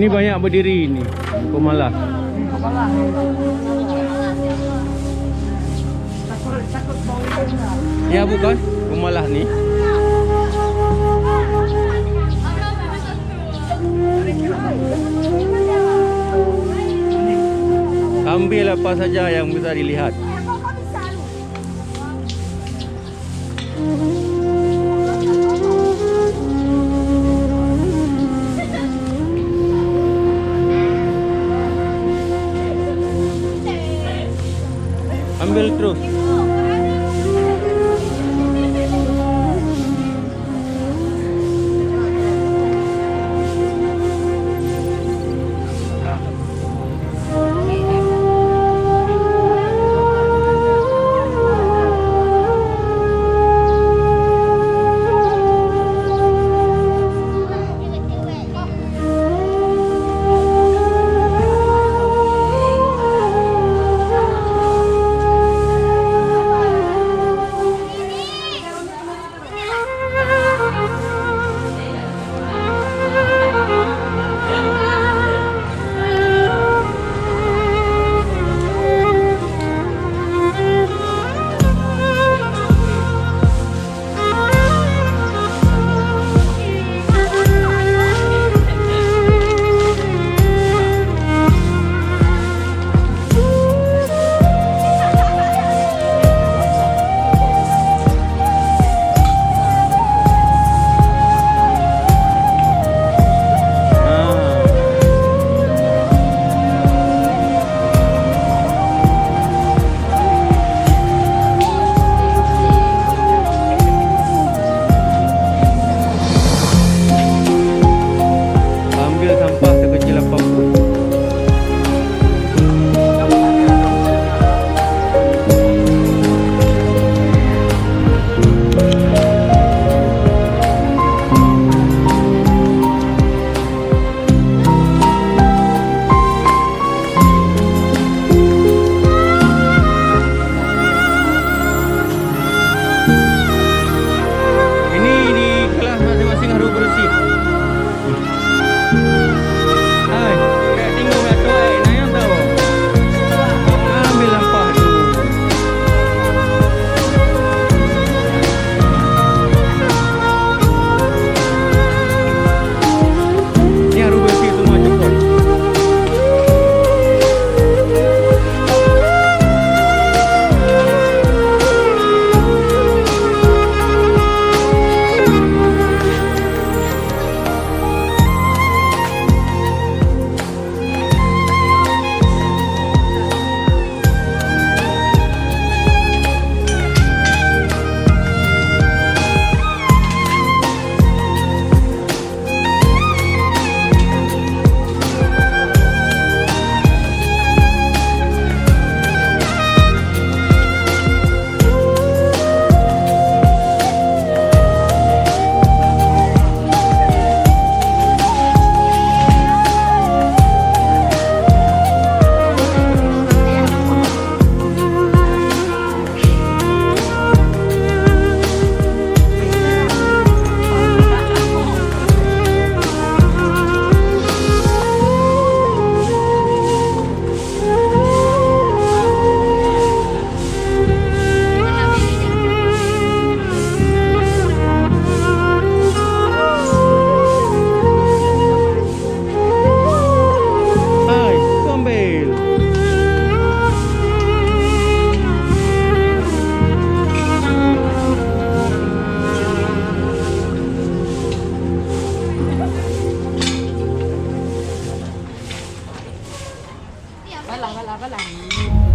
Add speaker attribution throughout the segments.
Speaker 1: Ini banyak berdiri ni. Pemalas.
Speaker 2: Kepala. Takut bau ikan.
Speaker 1: Ya bukan? Pemalas ni. Ambil apa saja yang bisa dilihat. Ambil terus.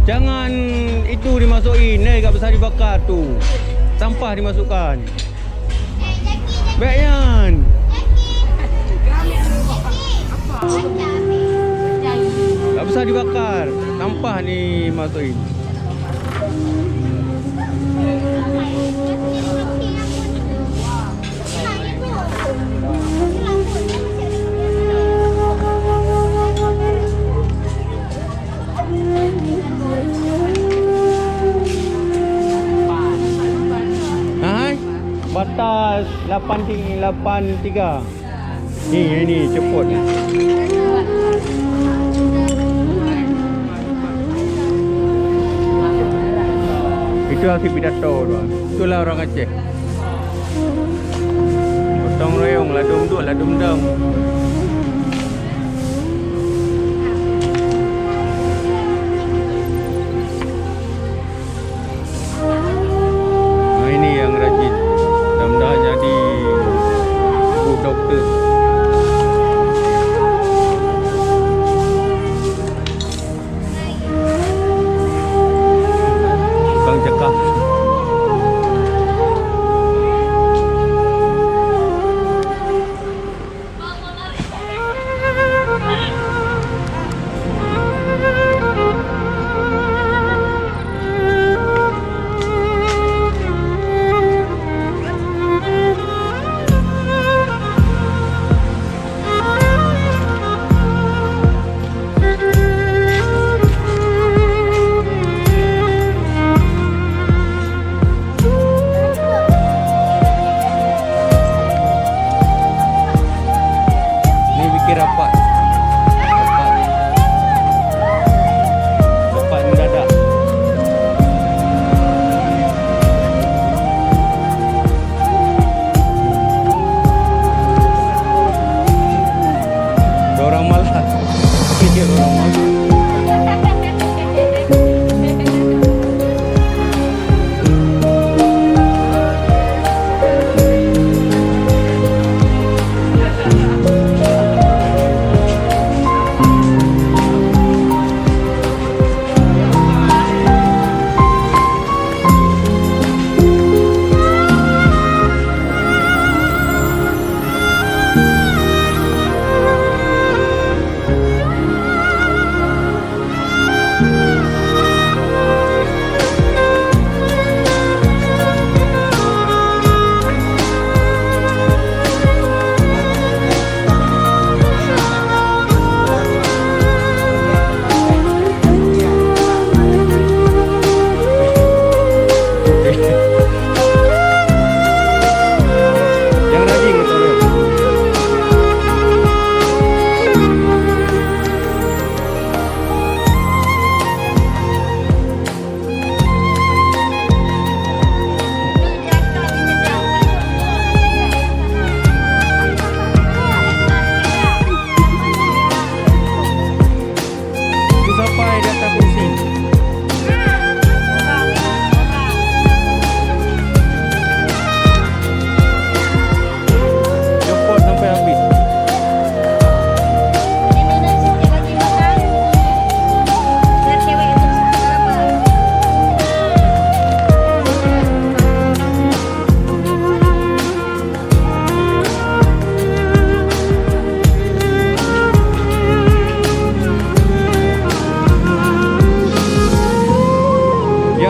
Speaker 1: Jangan itu dimasukin, kat besar dibakar tu. Sampah dimasukkan. Baiknya. Kat besar dibakar. Sampah ni masukin. Batas 83. Ni ceput. Itu aksi pidato tu. Itulah orang Aceh. Gotong royong, ladum duk, ladum dang. Nah ini yang rajin. Mudah-mudahan jadi doktor. Bang cekak. Rapat mendadak. Orang malas. Pikir orang malas.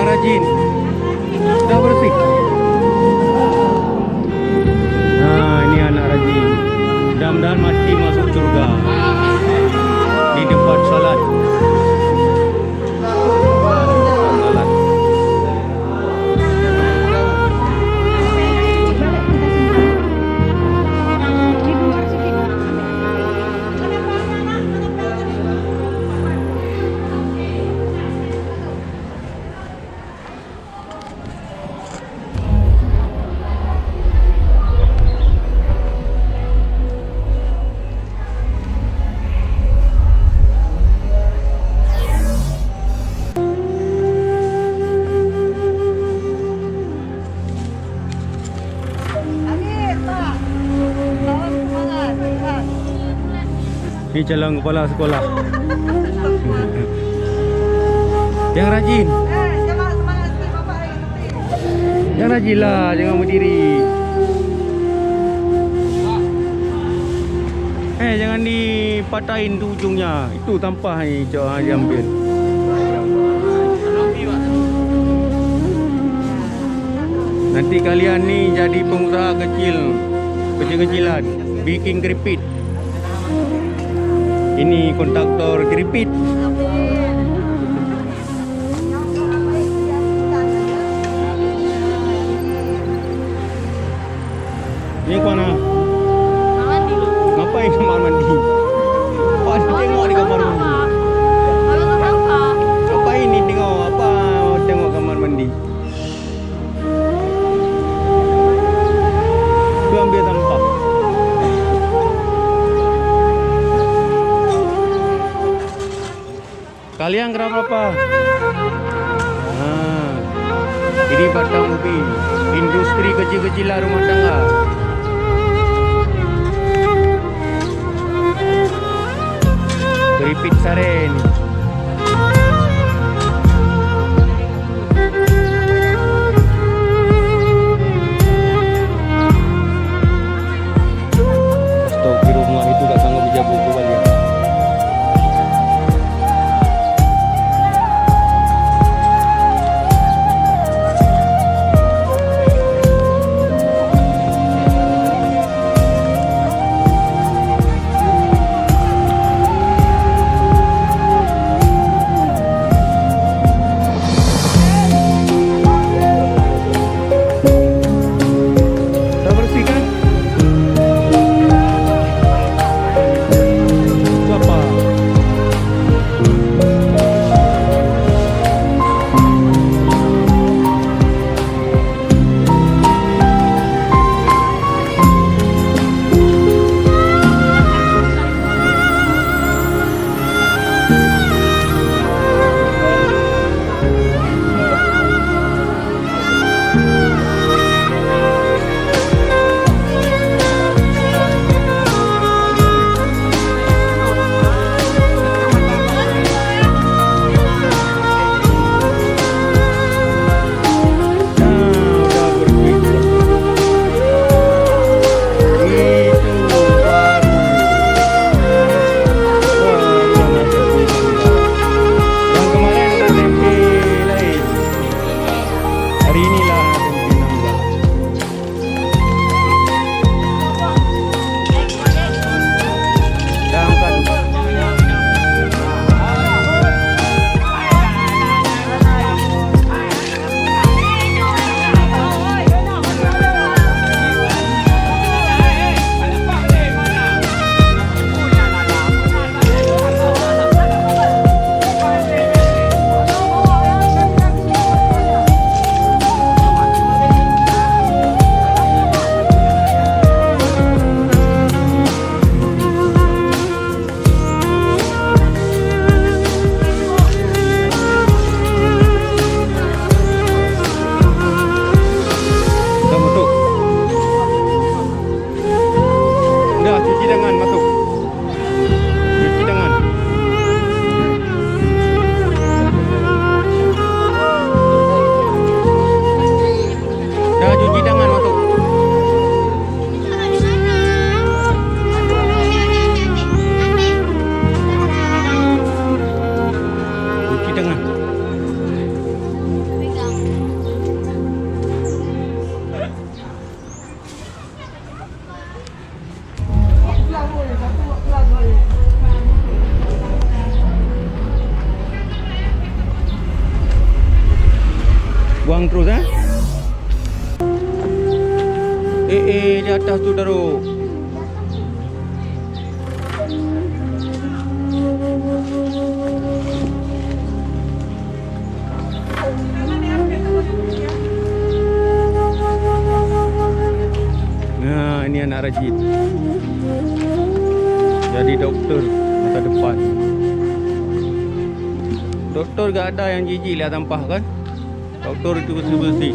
Speaker 1: Rajin. Dah bersih. Nah, ini anak rajin. Mudah-mudahan mati masuk surga. Di depan salat. Salat. Ini calon kepala sekolah. Yang rajin.
Speaker 2: Jangan semangat sikit bapak lagi nanti.
Speaker 1: Yang rajin lah, jangan berdiri. Jangan dipatahin tu ujungnya. Itu tampah ni cok diambil. Nanti kalian ni jadi pengusaha kecil-kecilan, bikin keripik. Ini kontraktor keripik. Ini mana?
Speaker 2: Mandi.
Speaker 1: Ngapain kamar mandi? Apa tengok di kamar mandi? Apa ini tengok? Apa tengok kamar mandi? Kalian kenapa apa? Nah, ini batang ubi, industri kecil-kecilan rumah tangga. Keripik saren. Astagfirullah, itu tak sanggup dijabu ke balik. Dah bersih kan? Itu apa? Udah bersih. Itu baru. Wah, mana tempe nangga. Yang kemarin ada tempe lain. Hari inilah tempe nangga. Dah angkat. Dah masuk. Dah cuci tangan masuk. Cuci tangan. Dah cuci tangan masuk. Cuci tangan. Buang terus eh? Di atas tu taruh. Nah, ini anak rajin. Jadi doktor masa depan. Doktor gak ada yang jijik lihat tampah kan? Doktor itu bersih-bersih.